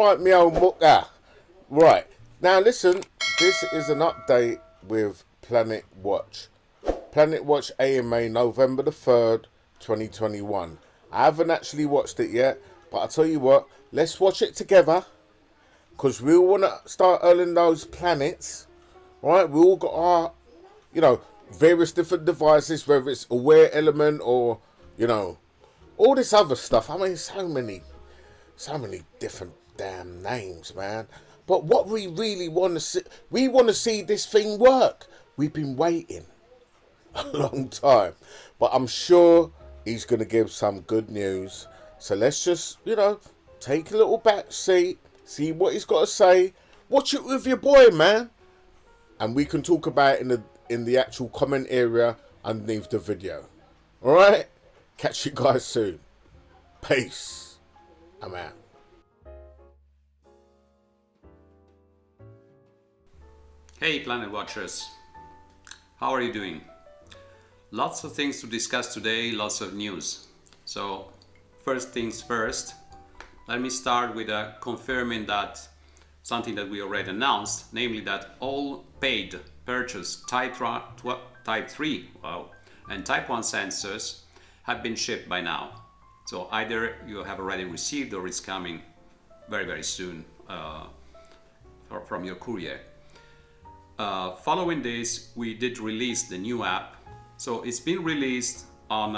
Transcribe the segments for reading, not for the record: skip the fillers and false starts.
bite me old mucker. Right. Now listen, this is an update with Planet Watch. Planet Watch AMA November the 3rd, 2021. I haven't actually watched it yet, but I'll tell you what, let's watch it together. Because we all want to start earning those planets. Right? We all got our, various different devices, whether it's aware element or, all this other stuff. I mean, so many different damn names, man. But what we really want to see, we want to see this thing work. We've been waiting a long time, but I'm sure he's going to give some good news. So let's just, take a little back seat, see what he's got to say. Watch it with your boy, man, and we can talk about it in the actual comment area underneath the video. All right, catch you guys soon. Peace. I'm out. Hey Planet Watchers, how are you doing? Lots of things to discuss today, lots of news. So first things first, let me start with confirming that something that we already announced, namely that all paid purchase Type 3 and Type 1 sensors have been shipped by now. So either you have already received or it's coming very, very soon from your courier. Following this, we did release the new app. So it's been released on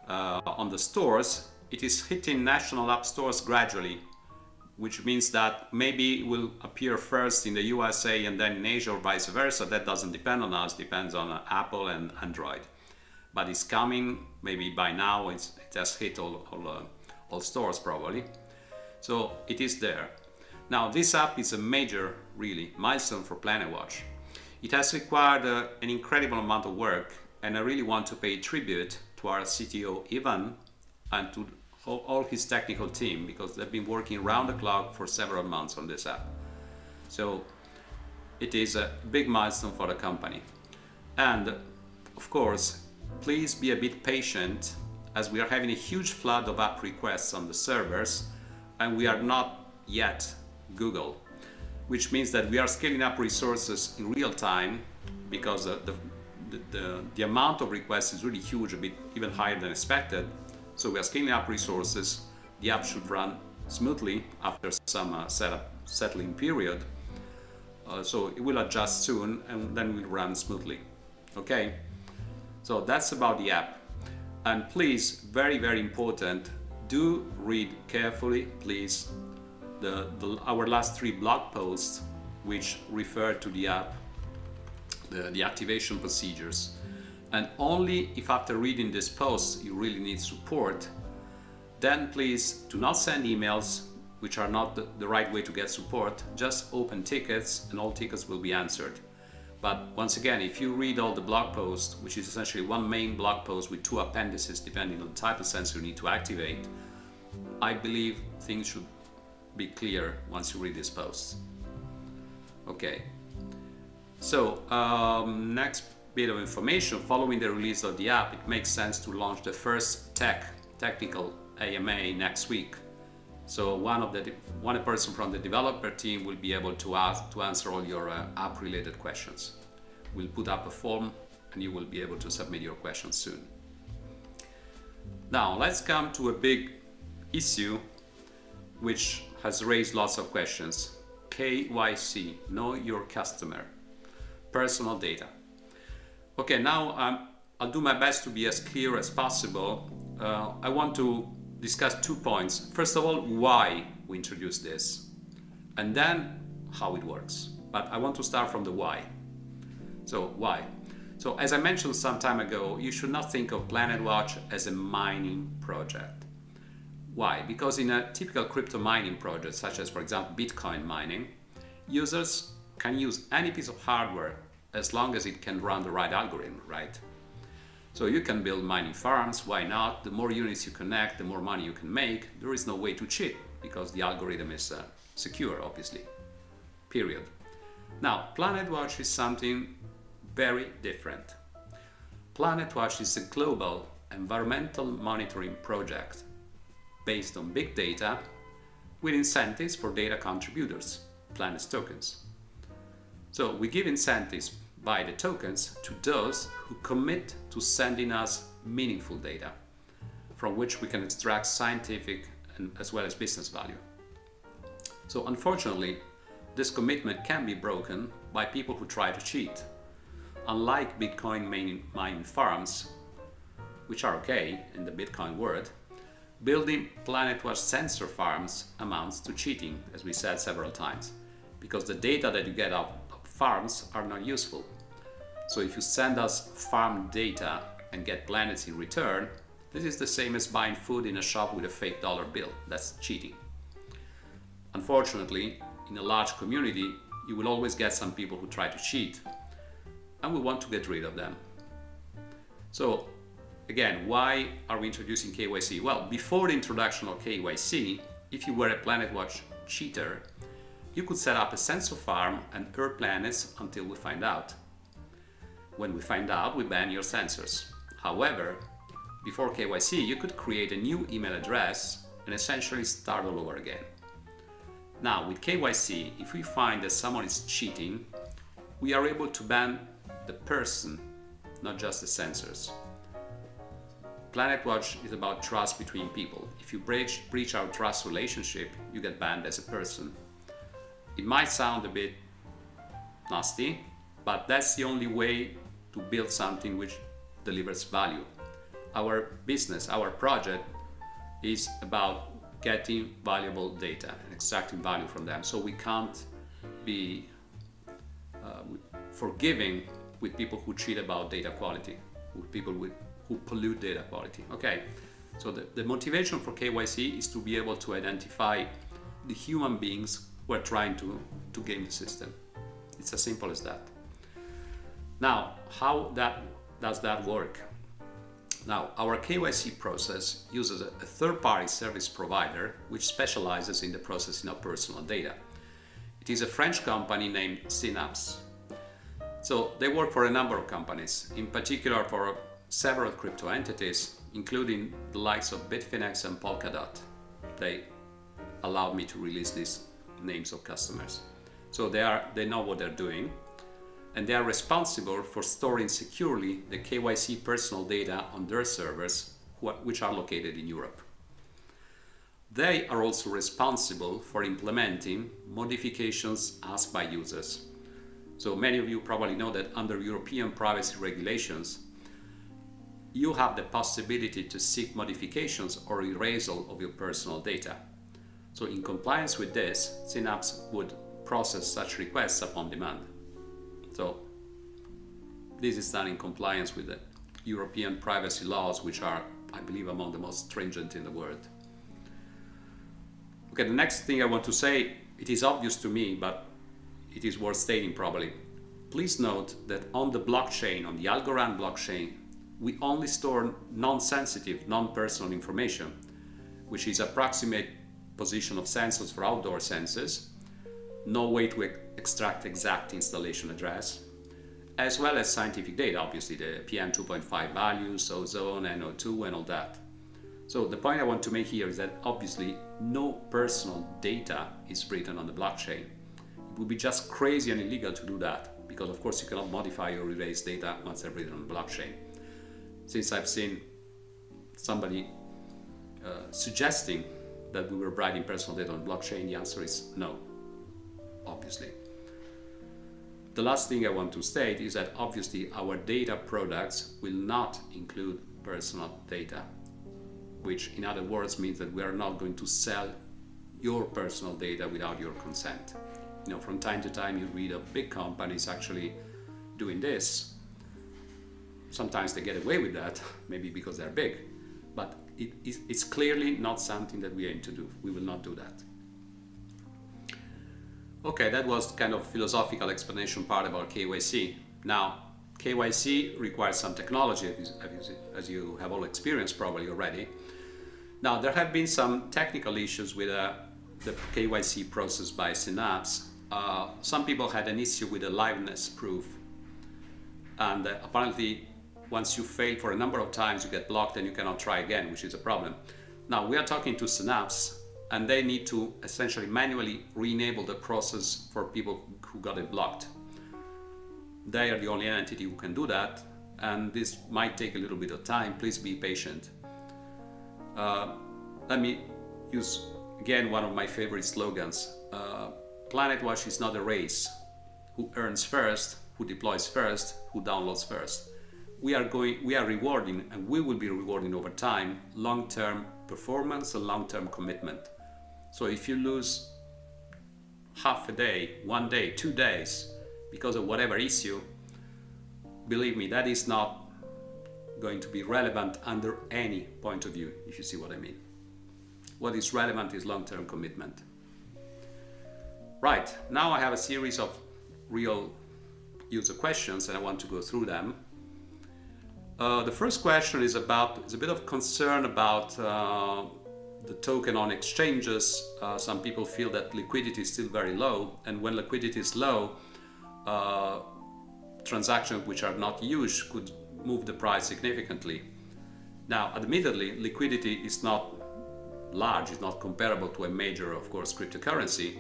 the stores. It is hitting national app stores gradually, which means that maybe it will appear first in the USA and then in Asia or vice versa. That doesn't depend on us, depends on Apple and Android. But it's coming, maybe by now it has hit all stores probably. So it is there. Now this app is a major, really, milestone for PlanetWatch. It has required an incredible amount of work, and I really want to pay tribute to our CTO Ivan and to all his technical team, because they've been working around the clock for several months on this app. So it is a big milestone for the company. And of course, please be a bit patient, as we are having a huge flood of app requests on the servers, and we are not yet Google, which means that we are scaling up resources in real time, because the amount of requests is really huge, a bit even higher than expected. So we are scaling up resources. The app should run smoothly after some settling period. So it will adjust soon and then will run smoothly. Okay, so that's about the app. And please, very, very important, do read carefully, please, our last 3 blog posts which refer to the app, the activation procedures. And only if after reading this post you really need support, then please do not send emails, which are not the right way to get support. Just open tickets and all tickets will be answered. But once again, if you read all the blog posts, which is essentially one main blog post with 2 appendices depending on the type of sensor you need to activate, I believe things should be clear once you read these posts. Okay, so next bit of information. Following the release of the app, it makes sense to launch the first technical AMA next week. So one person from the developer team will be able to answer all your app related questions. We'll put up a form and you will be able to submit your questions soon. Now let's come to a big issue which has raised lots of questions. KYC, know your customer, personal data. Okay, now I'll do my best to be as clear as possible. I want to discuss 2 points. First of all, why we introduced this, and then how it works. But I want to start from the why. So why? So as I mentioned some time ago, you should not think of PlanetWatch as a mining project. Why? Because in a typical crypto mining project, such as for example Bitcoin mining, users can use any piece of hardware as long as it can run the right algorithm, right? So you can build mining farms, why not? The more units you connect, the more money you can make. There is no way to cheat because the algorithm is secure, obviously, period. Now, PlanetWatch is something very different. PlanetWatch is a global environmental monitoring project based on big data with incentives for data contributors, Planet's tokens. So we give incentives by the tokens to those who commit to sending us meaningful data, from which we can extract scientific and as well as business value. So unfortunately, this commitment can be broken by people who try to cheat. Unlike Bitcoin mining farms, which are okay in the Bitcoin world, building PlanetWatch sensor farms amounts to cheating, as we said several times, because the data that you get out of farms are not useful. So if you send us farm data and get planets in return, this is the same as buying food in a shop with a fake dollar bill. That's cheating. Unfortunately, in a large community, you will always get some people who try to cheat, and we want to get rid of them. So again, why are we introducing KYC? Well, before the introduction of KYC, if you were a PlanetWatch cheater, you could set up a sensor farm and earn planets until we find out. When we find out, we ban your sensors. However, before KYC, you could create a new email address and essentially start all over again. Now, with KYC, if we find that someone is cheating, we are able to ban the person, not just the sensors. PlanetWatch is about trust between people. If you breach our trust relationship, you get banned as a person. It might sound a bit nasty, but that's the only way to build something which delivers value. Our business, our project is about getting valuable data and extracting value from them. So we can't be forgiving with people who cheat about data quality, with people who pollute data quality. Okay, so the motivation for KYC is to be able to identify the human beings who are trying to game the system. It's as simple as that. Now, how does that work? Now, our KYC process uses a third-party service provider which specializes in the processing of personal data. It is a French company named Synapse. So they work for a number of companies, in particular for several crypto entities, including the likes of Bitfinex and Polkadot. They allowed me to release these names of customers. So they know what they're doing, and they are responsible for storing securely the KYC personal data on their servers, which are located in Europe. They are also responsible for implementing modifications asked by users. So many of you probably know that under European privacy regulations, you have the possibility to seek modifications or erasal of your personal data. So in compliance with this, Synapse would process such requests upon demand. So this is done in compliance with the European privacy laws, which are, I believe, among the most stringent in the world. Okay, the next thing I want to say, it is obvious to me, but it is worth stating probably. Please note that on the blockchain, on the Algorand blockchain, we only store non-sensitive, non-personal information, which is approximate position of sensors for outdoor sensors, no way to extract exact installation address, as well as scientific data, obviously the PM 2.5 values, ozone, NO2 and all that. So the point I want to make here is that obviously no personal data is written on the blockchain. It would be just crazy and illegal to do that, because of course you cannot modify or erase data once they're written on the blockchain. Since I've seen somebody suggesting that we were writing personal data on blockchain, the answer is no, obviously. The last thing I want to state is that obviously our data products will not include personal data, which in other words means that we are not going to sell your personal data without your consent. You know, from time to time you read of big companies actually doing this. Sometimes they get away with that, maybe because they're big, but it's clearly not something that we aim to do. We will not do that. Okay, that was kind of philosophical explanation part about KYC. Now, KYC requires some technology, as you have all experienced probably already. Now, there have been some technical issues with the KYC process by Synapse. Some people had an issue with the liveness proof, and apparently once you fail for a number of times you get blocked and you cannot try again, which is a problem. Now we are talking to Synapse and they need to essentially manually re-enable the process for people who got it blocked. They are the only entity who can do that, and this might take a little bit of time. Please be patient. Let me use again one of my favorite slogans. PlanetWatch is not a race. Who earns first, who deploys first, who downloads first. We are rewarding, and we will be rewarding over time, long-term performance and long-term commitment. So if you lose half a day, 1 day, 2 days, because of whatever issue, believe me, that is not going to be relevant under any point of view, if you see what I mean. What is relevant is long-term commitment. Right, now I have a series of real user questions and I want to go through them. The first question is a bit of concern about the token on exchanges. Some people feel that liquidity is still very low, and when liquidity is low, transactions which are not used could move the price significantly. Now, admittedly, liquidity is not large, it's not comparable to a major, of course, cryptocurrency,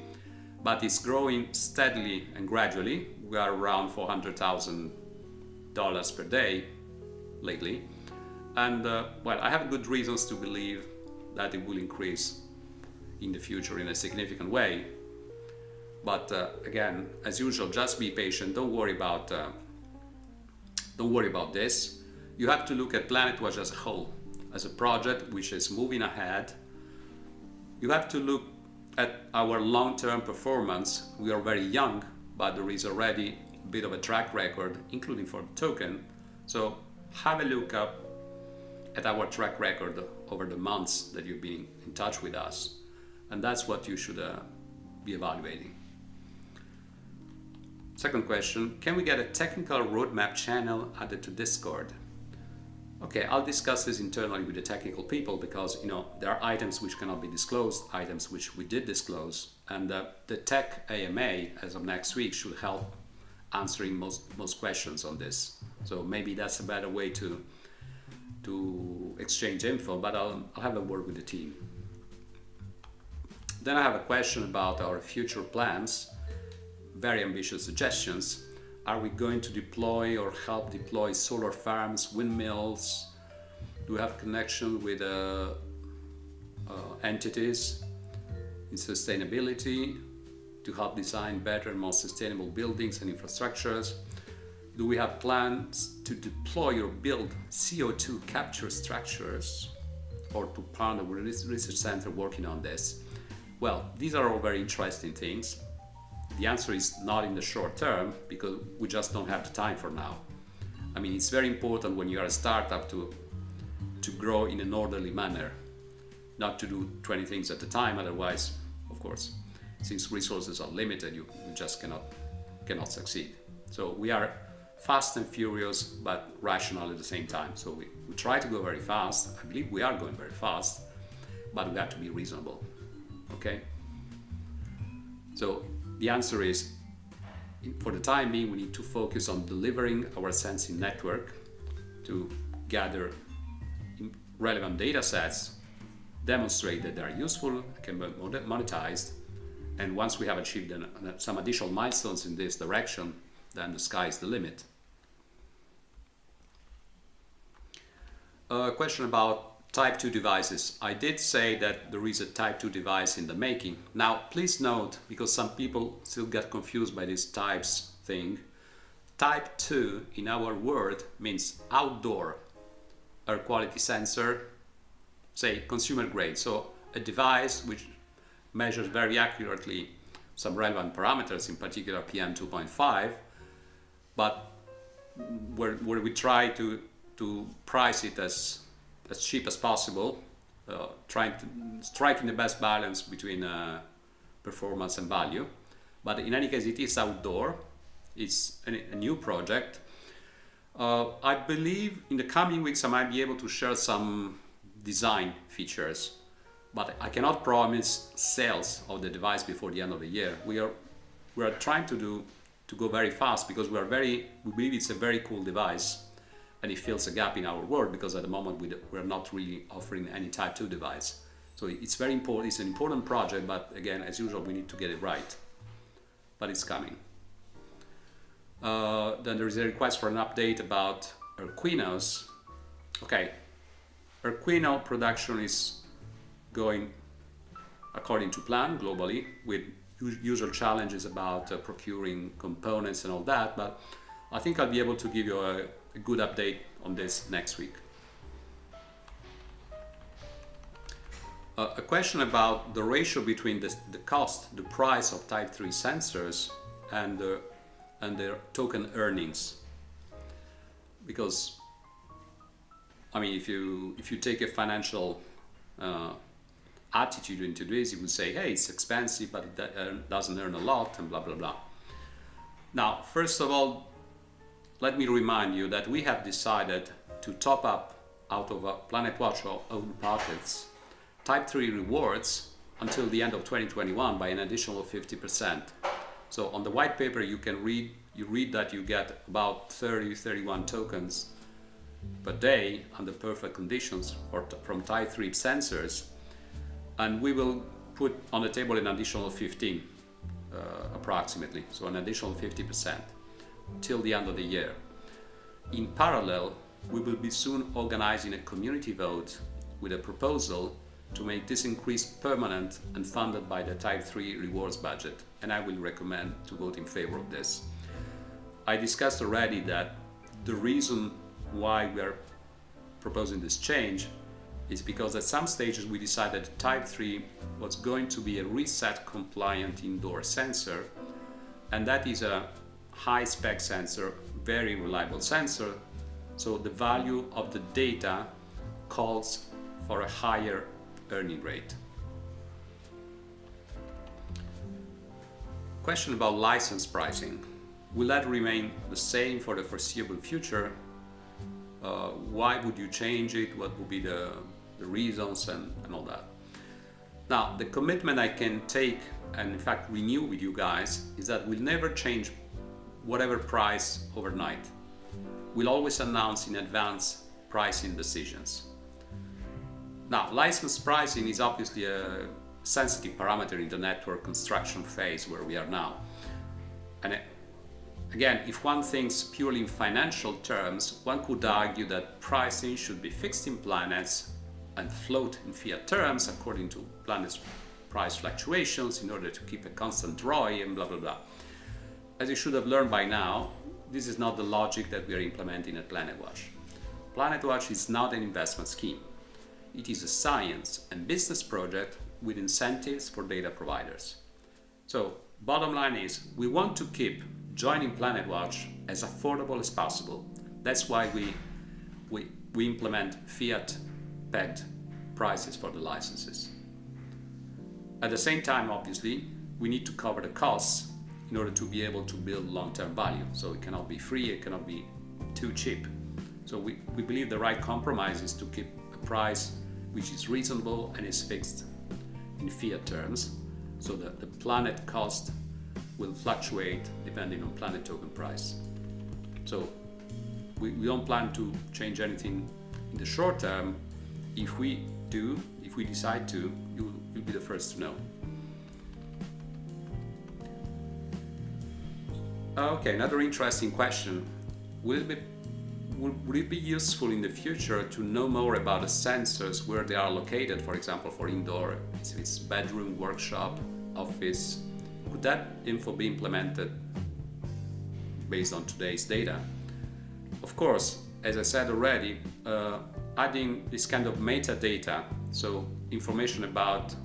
but it's growing steadily and gradually. We are around $400,000 per day lately, and well, I have good reasons to believe that it will increase in the future in a significant way. But again, as usual, just be patient. Don't worry about this. You have to look at PlanetWatch as a whole, as a project which is moving ahead. You have to look at our long-term performance. We are very young, but there is already a bit of a track record, including for the token. So have a look up at our track record over the months that you've been in touch with us, and that's what you should be evaluating. Second question, can we get a technical roadmap channel added to Discord? Okay, I'll discuss this internally with the technical people, because there are items which cannot be disclosed, items which we did disclose, and the tech AMA as of next week should help answering most questions on this. So maybe that's a better way to exchange info, but I'll have a word with the team. Then I have a question about our future plans. Very ambitious suggestions. Are we going to deploy or help deploy solar farms, windmills? Do we have connection with entities in sustainability to help design better and more sustainable buildings and infrastructures? Do we have plans to deploy or build CO2 capture structures, or to partner with a research center working on this? Well, these are all very interesting things. The answer is not in the short term, because we just don't have the time for now. I mean, it's very important when you are a startup to grow in an orderly manner, not to do 20 things at a time. Otherwise, of course, since resources are limited, you just cannot succeed. So we are fast and furious, but rational at the same time. So we try to go very fast. I believe we are going very fast, but we have to be reasonable. Okay? So the answer is, for the time being, we need to focus on delivering our sensing network to gather relevant data sets, demonstrate that they are useful, can be monetized, and once we have achieved some additional milestones in this direction, then the sky is the limit. A question about Type 2 devices. I did say that there is a Type 2 device in the making. Now, please note, because some people still get confused by this types thing, Type 2 in our word means outdoor air quality sensor, say consumer grade. So a device which measures very accurately some relevant parameters, in particular PM 2.5, but where we try to price it as cheap as possible, trying to striking the best balance between performance and value. But in any case, it is outdoor. It's a new project. I believe in the coming weeks I might be able to share some design features, but I cannot promise sales of the device before the end of the year. We are trying to go very fast, because we believe it's a very cool device, and it fills a gap in our world, because at the moment we're not really offering any Type 2 device. So it's very important. It's an important project, but again, as usual, we need to get it right. But it's coming. Then there is a request for an update about Erquinos. Okay, Erquino production is going according to plan globally, with usual challenges about procuring components and all that, but I think I'll be able to give you a good update on this next week. A question about the ratio between the cost, the price of Type 3 sensors and their token earnings. Because, I mean, if you take a financial attitude into this, you would say, hey, it's expensive, but it doesn't earn a lot, and blah, blah, blah. Now, first of all, let me remind you that we have decided to top up out of PlanetWatch own pockets Type 3 rewards until the end of 2021 by an additional 50%. So on the white paper you read that you get about 31 tokens per day under perfect conditions from Type 3 sensors, and we will put on the table an additional 15 approximately, so an additional 50% till the end of the year. In parallel, we will be soon organizing a community vote with a proposal to make this increase permanent and funded by the Type 3 rewards budget, and I will recommend to vote in favor of this. I discussed already that the reason why we are proposing this change is because at some stages we decided Type 3 was going to be a reset compliant indoor sensor, and that is a high spec sensor, very reliable sensor, so the value of the data calls for a higher earning rate. Question about license pricing. Will that remain the same for the foreseeable future? Why would you change it? What would be the reasons and all that? Now, the commitment I can take and in fact renew with you guys is that we'll never change whatever price overnight. We'll always announce in advance pricing decisions. Now, license pricing is obviously a sensitive parameter in the network construction phase where we are now. And again, if one thinks purely in financial terms, one could argue that pricing should be fixed in planets and float in fiat terms according to planet's price fluctuations in order to keep a constant ROI and blah, blah, blah. As you should have learned by now, this is not the logic that we are implementing at PlanetWatch. PlanetWatch is not an investment scheme. It is a science and business project with incentives for data providers. So, bottom line is, we want to keep joining PlanetWatch as affordable as possible. That's why we implement fiat-pegged prices for the licenses. At the same time, obviously, we need to cover the costs in order to be able to build long-term value. So it cannot be free, it cannot be too cheap. So we believe the right compromise is to keep a price which is reasonable and is fixed in fiat terms, so that the planet cost will fluctuate depending on planet token price. So we don't plan to change anything in the short term. If we decide to, you'll be the first to know. Okay, another interesting question. Would it be useful in the future to know more about the sensors, where they are located, for example, for indoor, if it's bedroom, workshop, office? Could that info be implemented based on today's data? Of course, as I said already, adding this kind of metadata, so information about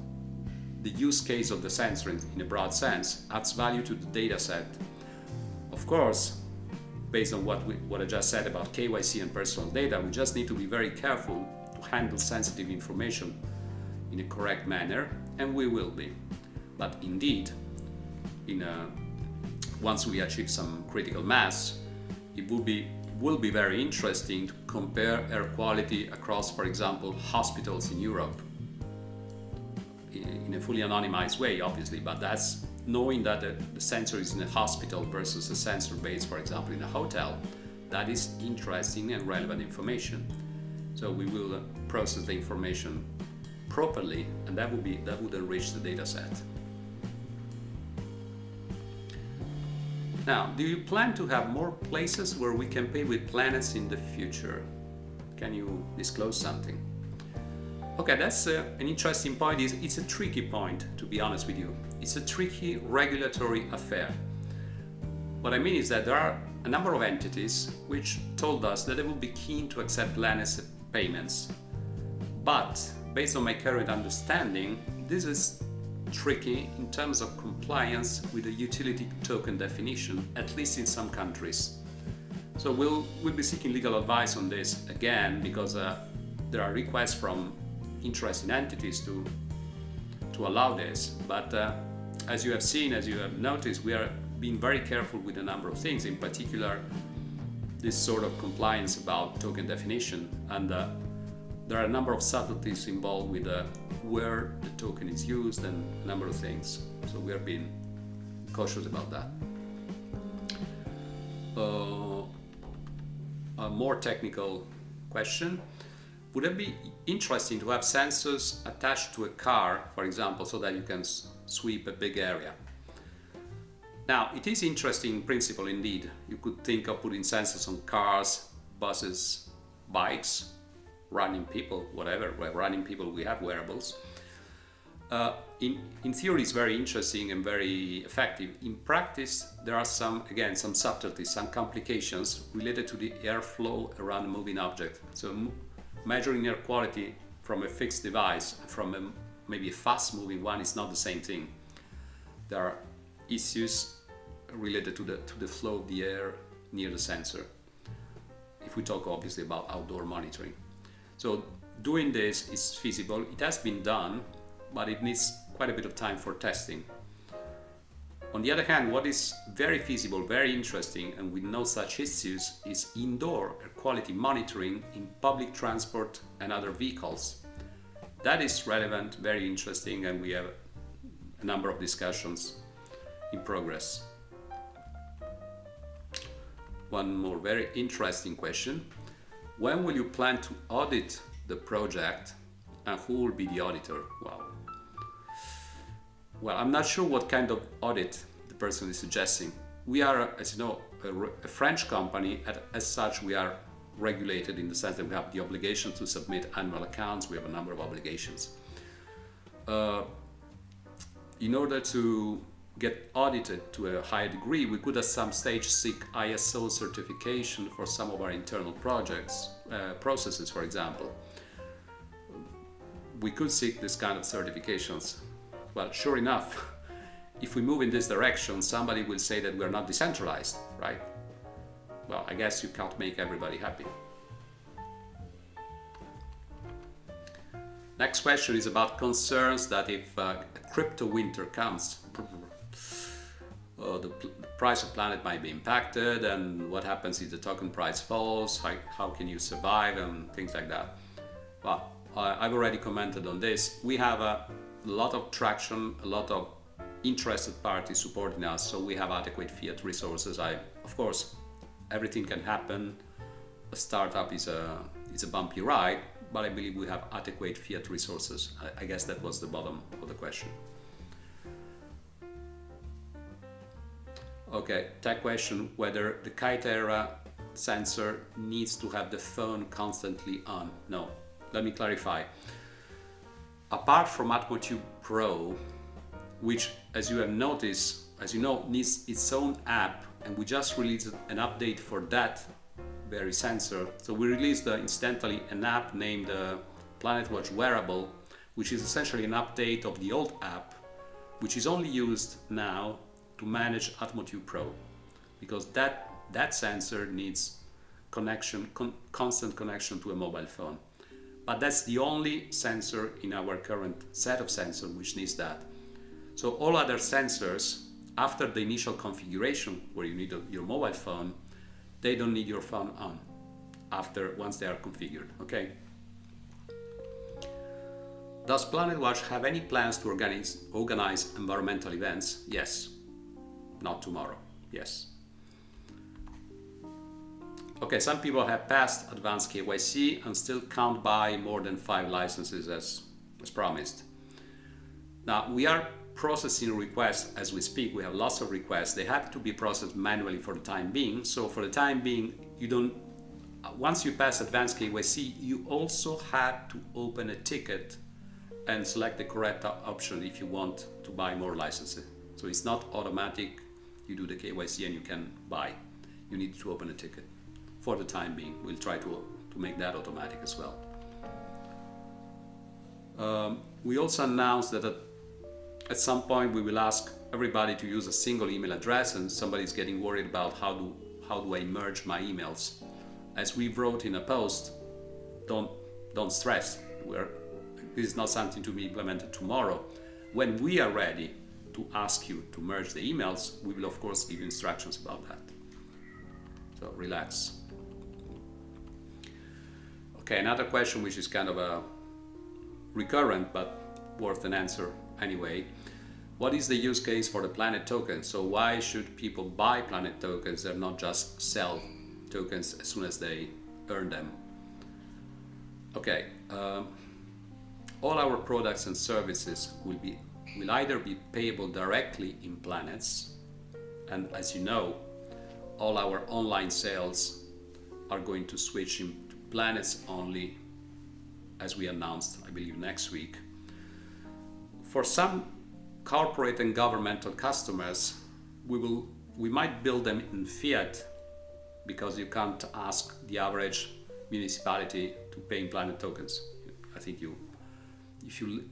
the use case of the sensor in a broad sense, adds value to the data set. Of course, based on what I just said about KYC and personal data, we just need to be very careful to handle sensitive information in a correct manner, and we will be. But indeed, once we achieve some critical mass, it will be very interesting to compare air quality across, for example, hospitals in Europe, in a fully anonymized way, obviously, but that's knowing that the sensor is in a hospital versus a sensor based, for example, in a hotel. That is interesting and relevant information. So we will process the information properly, and that would enrich the data set. Now, do you plan to have more places where we can pay with planets in the future? Can you disclose something? Okay, that's an interesting point. It's a tricky point, to be honest with you. It's a tricky regulatory affair. What I mean is that there are a number of entities which told us that they would be keen to accept planets payments. But based on my current understanding, this is tricky in terms of compliance with the utility token definition, at least in some countries. So we'll be seeking legal advice on this again, because there are requests from interested entities to allow this. But as you have seen, as you have noticed, we are being very careful with a number of things, in particular this sort of compliance about token definition, and there are a number of subtleties involved with where the token is used and a number of things. So we are being cautious about that. A more technical question. Would it be interesting to have sensors attached to a car, for example, so that you can sweep a big area? Now, it is interesting in principle indeed. You could think of putting sensors on cars, buses, bikes, running people, whatever. Well, running people, we have wearables. In theory, it's very interesting and very effective. In practice, there are some subtleties, some complications related to the airflow around a moving object. So measuring air quality from a fixed device, from maybe a fast-moving one, is not the same thing. There are issues related to the flow of the air near the sensor, if we talk obviously about outdoor monitoring. So doing this is feasible. It has been done, but it needs quite a bit of time for testing. On the other hand, what is very feasible, very interesting, and with no such issues, is indoor air quality monitoring in public transport and other vehicles. That is relevant, very interesting, and we have a number of discussions in progress. One more very interesting question. When will you plan to audit the project, and who will be the auditor? Well, I'm not sure what kind of audit the person is suggesting. We are, as you know, a French company. As such, we are regulated in the sense that we have the obligation to submit annual accounts. We have a number of obligations. In order to get audited to a higher degree, we could at some stage seek ISO certification for some of our internal projects, processes, for example. We could seek this kind of certifications. Well, sure enough, if we move in this direction, somebody will say that we are not decentralized, right? Well, I guess you can't make everybody happy. Next question is about concerns that if a crypto winter comes, the price of Planet might be impacted, and what happens if the token price falls, how can you survive, and things like that. Well, I've already commented on this. We have a lot of traction, a lot of interested parties supporting us, so we have adequate fiat resources. Of course, everything can happen. A startup is a bumpy ride, but I believe we have adequate fiat resources. I guess that was the bottom of the question. Okay, tech question, whether the Kite Era sensor needs to have the phone constantly on. No, let me clarify. Apart from AtmoTube Pro, which, as you have noticed, as you know, needs its own app, and we just released an update for that very sensor. So we released incidentally an app named PlanetWatch Wearable, which is essentially an update of the old app, which is only used now to manage AtmoTube Pro, because that sensor needs connection, constant connection to a mobile phone. But that's the only sensor in our current set of sensors which needs that. So all other sensors, after the initial configuration where you need your mobile phone, they don't need your phone on once they are configured, okay? Does PlanetWatch have any plans to organize environmental events? Yes. Not tomorrow, yes. Okay, some people have passed advanced KYC and still can't buy more than 5 licenses as as promised. Now, we are processing requests as we speak. We have lots of requests. They have to be processed manually for the time being. So for the time being, you don't, once you pass advanced KYC, you also have to open a ticket and select the correct option if you want to buy more licenses. So it's not automatic. You do the KYC and you can buy. You need to open a ticket for the time being. We'll try to make that automatic as well. We also announced that at some point we will ask everybody to use a single email address, and somebody's getting worried about how do I merge my emails. As we wrote in a post, don't stress. This is not something to be implemented tomorrow. When we are ready to ask you to merge the emails, we will of course give you instructions about that. So relax. Okay, another question which is kind of a recurrent but worth an answer anyway. What is the use case for the Planet token? So why should people buy Planet tokens and not just sell tokens as soon as they earn them? Okay, all our products and services will either be payable directly in planets, and as you know, all our online sales are going to switch into planets only, as we announced, I believe, next week. For some corporate and governmental customers, we might bill them in fiat, because you can't ask the municipality to pay in Planet tokens. I think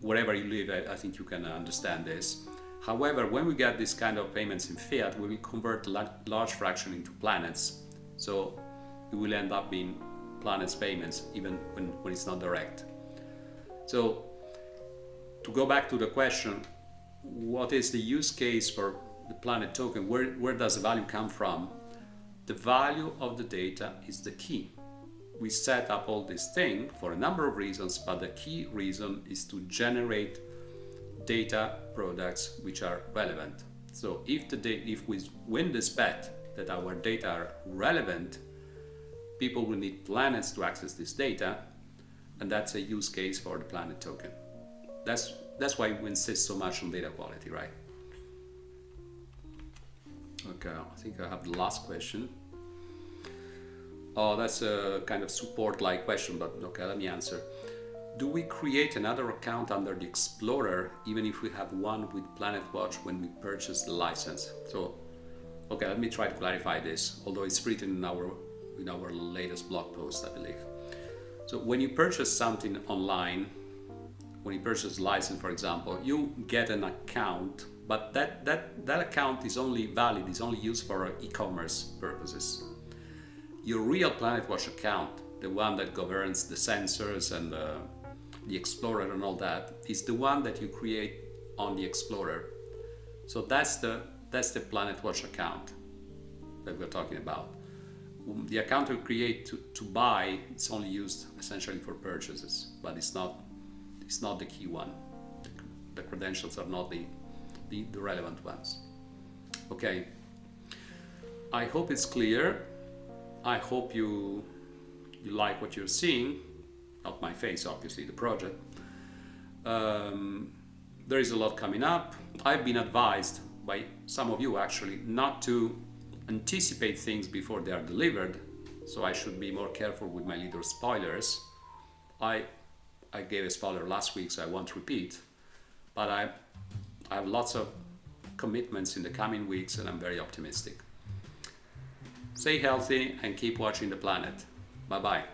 wherever you live, I think you can understand this. However, when we get this kind of payments in fiat, we will convert a large fraction into planets. So it will end up being planets payments, even when it's not direct. So to go back to the question, what is the use case for the Planet token? Where does the value come from? The value of the data is the key. We set up all this thing for a number of reasons, but the key reason is to generate data products which are relevant. So if we win this bet that our data are relevant, people will need planets to access this data, and that's a use case for the Planet token. That's why we insist so much on data quality, right? Okay, I think I have the last question. Oh, that's a kind of support-like question, but okay, let me answer. Do we create another account under the Explorer even if we have one with PlanetWatch when we purchase the license? So, okay, let me try to clarify this, although it's written in our latest blog post, I believe. So when you purchase something online, when you purchase a license, for example, you get an account, but that account is only valid, is only used for e-commerce purposes. Your real PlanetWatch account, the one that governs the sensors and the Explorer and all that, is the one that you create on the Explorer. So that's the PlanetWatch account that we're talking about. The account we create to buy, it's only used essentially for purchases, but it's not the key one. The credentials are not the relevant ones. Okay, I hope it's clear. I hope you like what you're seeing. Not my face, obviously, the project. There is a lot coming up. I've been advised by some of you actually not to anticipate things before they are delivered, so I should be more careful with my little spoilers. I gave a spoiler last week, so I won't repeat, but I have lots of commitments in the coming weeks, and I'm very optimistic. Stay healthy and keep watching the planet. Bye-bye.